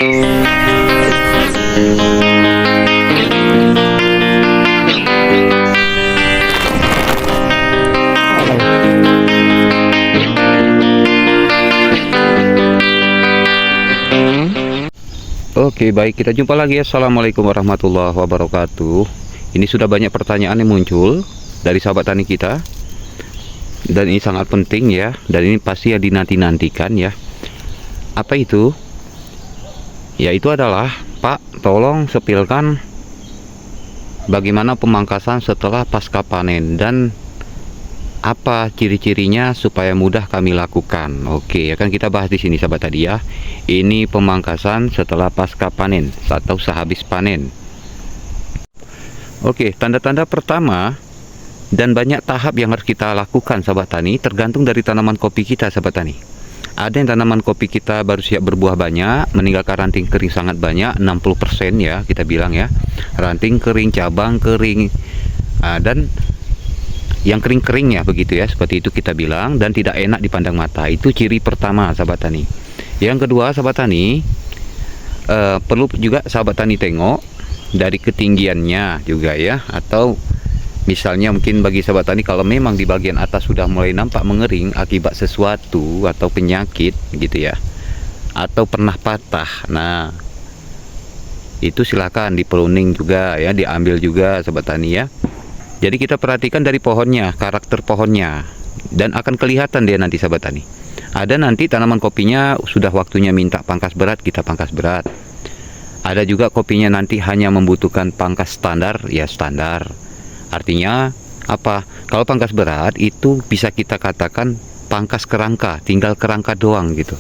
Oke, baik, kita jumpa lagi. Assalamualaikum warahmatullahi wabarakatuh. Ini sudah banyak pertanyaan yang muncul dari sahabat tani kita, dan ini sangat penting ya, dan ini pasti ya dinanti-nantikan ya. Apa itu? Ya, itu adalah, Pak, tolong sepilkan bagaimana pemangkasan setelah pasca panen dan apa ciri-cirinya supaya mudah kami lakukan. Oke, akan kita bahas di sini sahabat tadi ya. Ini pemangkasan setelah pasca panen atau sehabis panen. Oke, tanda-tanda pertama dan banyak tahap yang harus kita lakukan sahabat tani, tergantung dari tanaman kopi kita sahabat tani. Ada yang tanaman kopi kita baru siap berbuah banyak, meninggalkan ranting kering sangat banyak, 60% ya kita bilang ya. Ranting kering, cabang kering, dan yang kering-kering ya begitu ya, seperti itu kita bilang, dan tidak enak dipandang mata. Itu ciri pertama sahabat tani. Yang kedua sahabat tani, perlu juga sahabat tani tengok dari ketinggiannya juga ya, atau misalnya mungkin bagi sahabat tani kalau memang di bagian atas sudah mulai nampak mengering akibat sesuatu atau penyakit gitu ya, atau pernah patah, nah itu silakan di pruning juga ya, diambil juga sahabat tani ya. Jadi kita perhatikan dari pohonnya, karakter pohonnya, dan akan kelihatan dia nanti sahabat tani. Ada nanti tanaman kopinya sudah waktunya minta pangkas berat, kita pangkas berat. Ada juga kopinya nanti hanya membutuhkan pangkas standar, ya standar. Artinya apa? Kalau pangkas berat itu bisa kita katakan pangkas kerangka, tinggal kerangka doang gitu.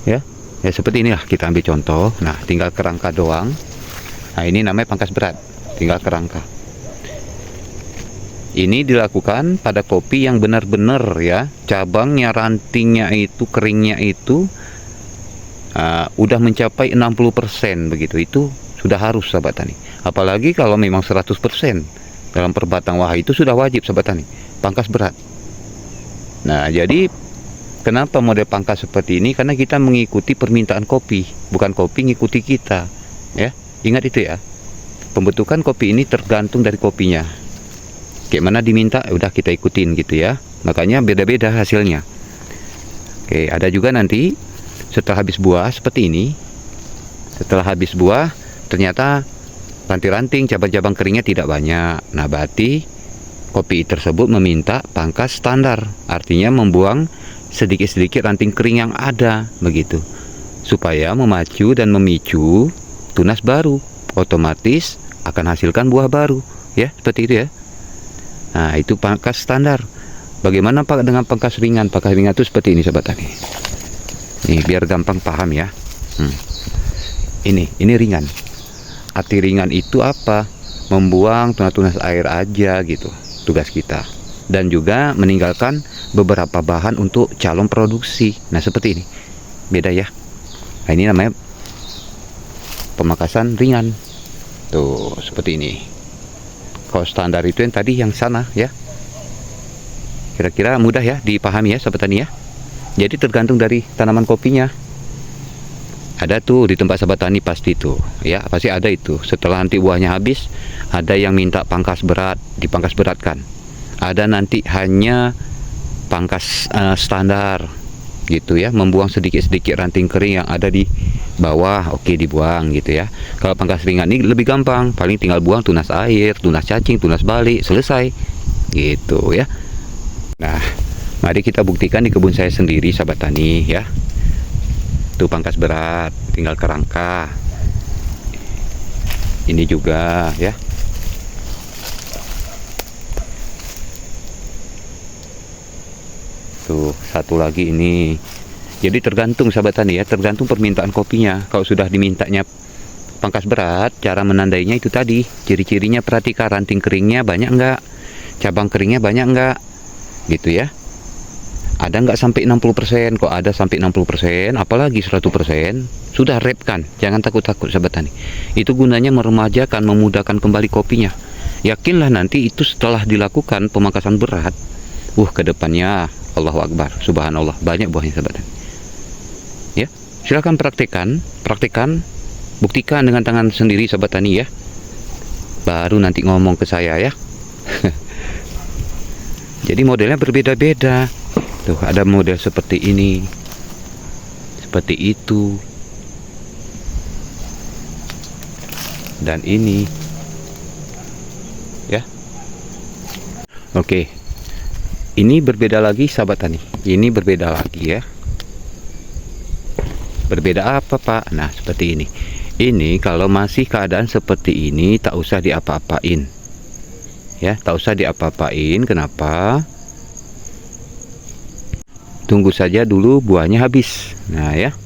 Ya, ya seperti inilah kita ambil contoh. Nah, tinggal kerangka doang. Nah, ini namanya pangkas berat, tinggal kerangka. Ini dilakukan pada kopi yang benar-benar ya, cabangnya, rantingnya itu, keringnya itu udah mencapai 60% begitu. Itu sudah harus sahabat tani. Apalagi kalau memang 100% dalam perbatang, wah itu sudah wajib sahabat tani, pangkas berat. Nah, jadi kenapa model pangkas seperti ini? Karena kita mengikuti permintaan kopi, bukan kopi ngikuti kita ya. Ingat itu ya. Pembentukan kopi ini tergantung dari kopinya. Kayak mana diminta, udah kita ikutin gitu ya. Makanya beda-beda hasilnya. Oke, ada juga nanti setelah habis buah seperti ini. Setelah habis buah, ternyata ranting-ranting, cabang-cabang keringnya tidak banyak. Nah, berarti kopi tersebut meminta pangkas standar. Artinya membuang sedikit-sedikit ranting kering yang ada, begitu. Supaya memacu dan memicu tunas baru. Otomatis akan hasilkan buah baru. Ya, seperti itu ya. Nah, itu pangkas standar. Bagaimana Pak dengan pangkas ringan? Pangkas ringan itu seperti ini sahabat tani. Nih, biar gampang paham ya. Ini ringan. Arti ringan itu apa? Membuang tunas-tunas air aja gitu, tugas kita. Dan juga meninggalkan beberapa bahan untuk calon produksi. Nah, seperti ini. Beda ya. Nah, ini namanya pemangkasan ringan. Tuh, seperti ini. Kalau standar itu yang tadi yang sana ya. Kira-kira mudah ya dipahami ya sahabat tani ya. Jadi tergantung dari tanaman kopinya. Ada tuh di tempat sahabat tani pasti tuh ya, pasti ada itu. Setelah nanti buahnya habis, ada yang minta pangkas berat, dipangkas beratkan. Ada nanti hanya pangkas standar gitu ya, membuang sedikit-sedikit ranting kering yang ada di bawah, oke dibuang gitu ya. Kalau pangkas ringan ini lebih gampang, paling tinggal buang tunas air, tunas cacing, tunas balik, selesai gitu ya. Nah, mari kita buktikan di kebun saya sendiri sahabat tani ya. Tuh pangkas berat, tinggal kerangka. Ini juga ya. Tuh satu lagi ini. Jadi tergantung sahabat tani ya, tergantung permintaan kopinya. Kalau sudah dimintanya pangkas berat, cara menandainya itu tadi, ciri-cirinya perhatikan ranting keringnya banyak enggak, cabang keringnya banyak enggak, gitu ya. Ada enggak sampai 60%, kok ada sampai 60%, apalagi 100%, sudah repkan, jangan takut-takut sahabat tani. Itu gunanya meremajakan, memudahkan kembali kopinya. Yakinlah nanti itu setelah dilakukan pemangkasan berat, kedepannya Allahu Akbar, subhanallah, banyak buahnya sahabat tani. Ya, Silakan praktekkan, buktikan dengan tangan sendiri sahabat tani ya. Baru nanti ngomong ke saya ya. Jadi modelnya berbeda-beda. Tuh ada model seperti ini, seperti itu, dan ini ya. Oke, ini berbeda lagi sahabat tani, ini berbeda lagi ya. Berbeda apa Pak? Nah seperti ini kalau masih keadaan seperti ini tak usah diapa-apain ya, tak usah diapa-apain. Kenapa? Tunggu saja dulu buahnya habis. Nah ya,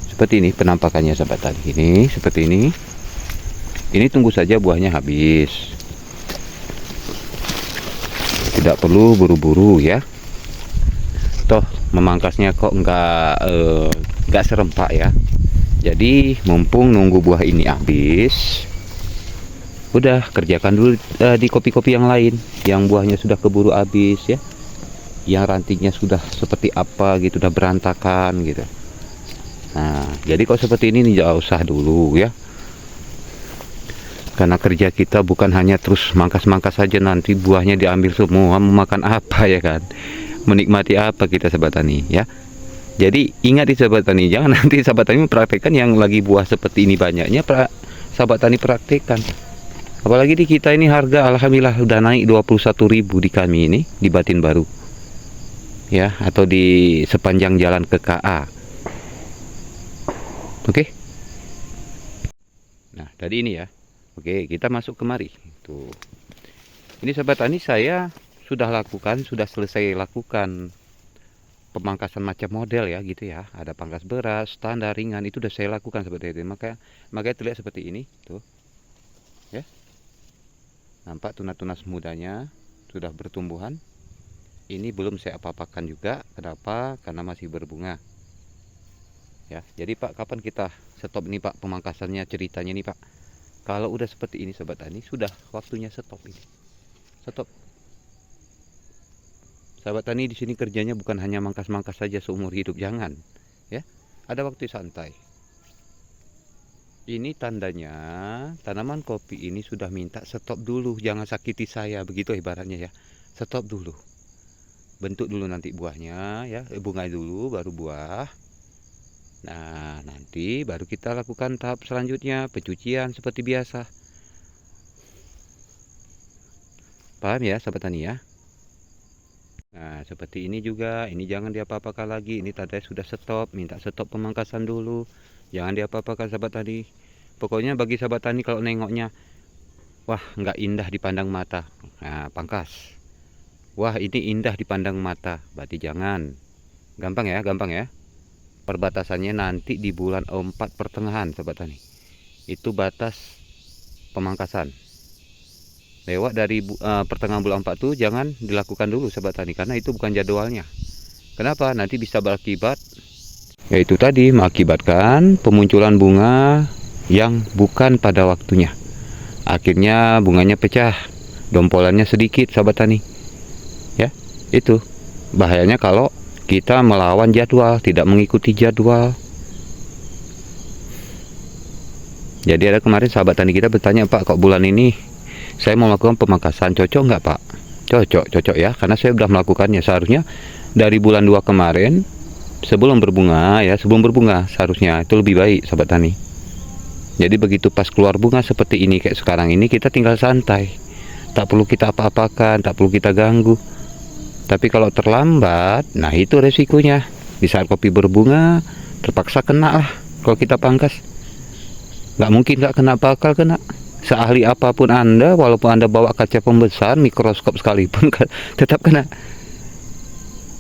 seperti ini penampakannya sahabat tani. Ini seperti ini. Ini tunggu saja buahnya habis. Tidak perlu buru-buru ya. Toh memangkasnya kok nggak serempak ya. Jadi mumpung nunggu buah ini habis, udah kerjakan dulu di kopi-kopi yang lain yang buahnya sudah keburu habis ya, yang rantingnya sudah seperti apa gitu, udah berantakan gitu. Nah jadi kalau seperti ini nih nggak usah dulu ya, karena kerja kita bukan hanya terus mangkas-mangkas saja, nanti buahnya diambil semua, mau makan apa ya kan, menikmati apa kita sahabat tani ya. Jadi ingat di sahabat tani, jangan nanti sahabat tani mempraktekkan yang lagi buah seperti ini banyaknya, sahabat tani praktekkan. Apalagi di kita ini harga alhamdulillah udah naik 21.000 di kami ini di Batin Baru ya, atau di sepanjang jalan ke KA. Oke. Nah tadi ini ya. Oke, kita masuk kemari. Tuh. Ini sahabat tani saya sudah selesai lakukan pemangkasan macam model ya gitu ya. Ada pangkas beras, standar, ringan, itu udah saya lakukan seperti itu. Makanya terlihat seperti ini tuh. Ya. Nampak tunas-tunas mudanya sudah bertumbuhan. Ini belum saya apa-apakan juga. Kenapa? Karena masih berbunga. Ya, jadi Pak, kapan kita stop nih Pak pemangkasannya, ceritanya nih Pak? Kalau udah seperti ini sahabat tani, sudah waktunya stop ini. Stop. Sahabat tani di sini kerjanya bukan hanya mangkas-mangkas saja seumur hidup, jangan. Ya, ada waktu santai. Ini tandanya tanaman kopi ini sudah minta stop dulu, jangan sakiti saya, begitu ibaratnya ya. Stop dulu. Bentuk dulu nanti buahnya ya, bunga dulu baru buah. Nah, nanti baru kita lakukan tahap selanjutnya, pencucian seperti biasa. Paham ya sahabat tani ya? Nah seperti ini juga, ini jangan diapa-apakan lagi, ini tadi sudah stop, minta stop pemangkasan dulu, jangan diapa-apakan sahabat tani. Pokoknya bagi sahabat tani kalau nengoknya, wah nggak indah dipandang mata, nah pangkas. Wah ini indah dipandang mata, berarti jangan. Gampang ya. Perbatasannya nanti di bulan 4 pertengahan sahabat tani, itu batas pemangkasan. Lewat dari pertengahan bulan 4 tuh jangan dilakukan dulu sahabat tani, karena itu bukan jadwalnya. Kenapa? Nanti bisa berakibat, yaitu tadi mengakibatkan pemunculan bunga yang bukan pada waktunya. Akhirnya bunganya pecah, dompolannya sedikit sahabat tani. Ya, itu bahayanya kalau kita melawan jadwal, tidak mengikuti jadwal. Jadi ada kemarin sahabat tani kita bertanya, Pak kok bulan ini saya mau melakukan pemangkasan, cocok nggak Pak? Cocok ya, karena saya sudah melakukannya. Seharusnya dari bulan 2 kemarin, sebelum berbunga seharusnya itu lebih baik sahabat tani. Jadi begitu pas keluar bunga seperti ini kayak sekarang ini, kita tinggal santai, tak perlu kita apa-apakan, tak perlu kita ganggu. Tapi kalau terlambat, nah itu resikonya. Di saat kopi berbunga terpaksa kena lah kalau kita pangkas. Nggak mungkin nggak kena, bakal kena. Seahli apapun Anda, walaupun Anda bawa kaca pembesar, mikroskop sekalipun, tetap kena.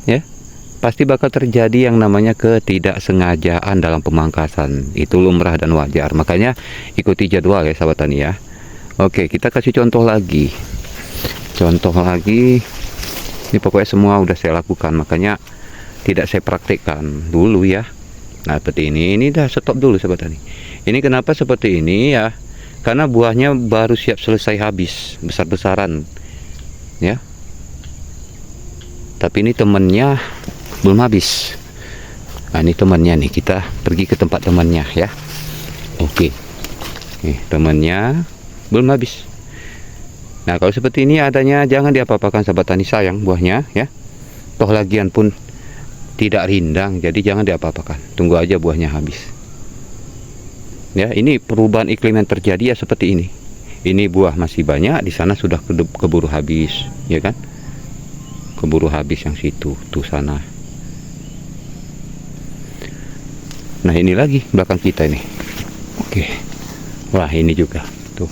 Ya, pasti bakal terjadi yang namanya ketidaksengajaan dalam pemangkasan. Itu lumrah dan wajar. Makanya ikuti jadwal ya sahabat tani ya. Oke, kita kasih contoh lagi. Ini pokoknya semua udah saya lakukan, makanya tidak saya praktekkan dulu ya. Nah seperti ini dah stop dulu sahabat tani. Ini kenapa seperti ini ya? Karena buahnya baru siap selesai habis, besar-besaran ya. Tapi ini temennya belum habis. Nah, ini temannya nih, kita pergi ke tempat temannya ya. Oke. Nih, temannya belum habis. Nah, kalau seperti ini adanya jangan diapa-apakan sahabat tani, sayang buahnya ya. Toh lagian pun tidak rindang, jadi jangan diapa-apakan. Tunggu aja buahnya habis. Ya, ini perubahan iklim yang terjadi ya seperti ini. Ini buah masih banyak, di sana sudah keburu habis, ya kan? Keburu habis yang situ, tuh sana. Nah, ini lagi belakang kita ini. Oke. Wah, ini juga tuh.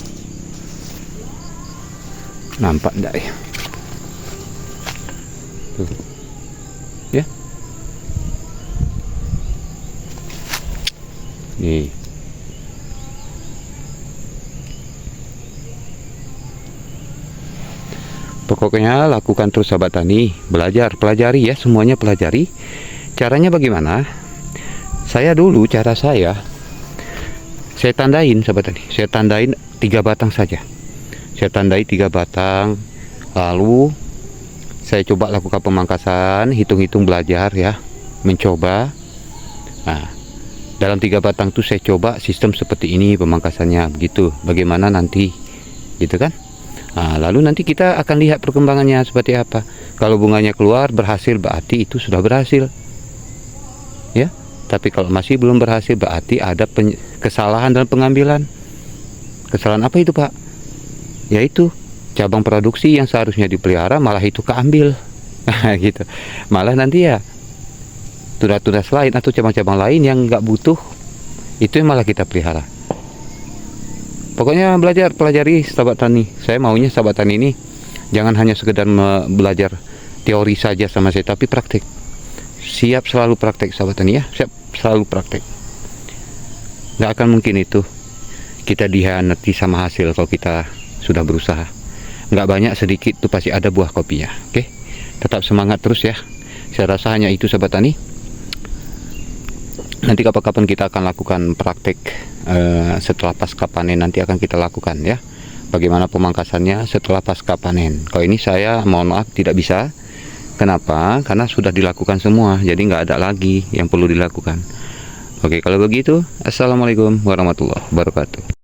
Nampak enggak ya? Tuh. Ya. Nih. Pokoknya lakukan terus sahabat tani, belajar, pelajari ya, semuanya pelajari. Caranya bagaimana? Saya dulu cara saya tandain sahabat tani, saya tandain 3 batang saja. Saya tandai 3 batang, lalu saya coba lakukan pemangkasan, hitung-hitung belajar ya, mencoba. Nah, dalam 3 batang itu saya coba sistem seperti ini pemangkasannya, begitu. Bagaimana nanti, gitu kan? Nah, lalu nanti kita akan lihat perkembangannya seperti apa. Kalau bunganya keluar berhasil, berarti itu sudah berhasil. Ya, tapi kalau masih belum berhasil, berarti ada kesalahan dalam pengambilan. Kesalahan apa itu, Pak? Yaitu cabang produksi yang seharusnya dipelihara malah itu keambil. Gitu. Malah nanti ya tunas-tunas lain atau cabang-cabang lain yang nggak butuh, itu yang malah kita pelihara. Pokoknya belajar, pelajari sahabat tani. Saya maunya sahabat tani ini jangan hanya sekedar belajar teori saja sama saya, tapi praktek. Siap selalu praktek sahabat tani ya, siap selalu praktek. Nggak akan mungkin itu kita dihianati sama hasil kalau kita sudah berusaha. Nggak banyak sedikit tuh pasti ada buah kopinya. Oke, tetap semangat terus ya. Saya rasa hanya itu sahabat tani. Nanti kapan-kapan kita akan lakukan praktek setelah pasca panen, nanti akan kita lakukan ya. Bagaimana pemangkasannya setelah pasca panen. Kalau ini saya mohon maaf tidak bisa. Kenapa? Karena sudah dilakukan semua, jadi nggak ada lagi yang perlu dilakukan. Oke, kalau begitu, assalamualaikum warahmatullahi wabarakatuh.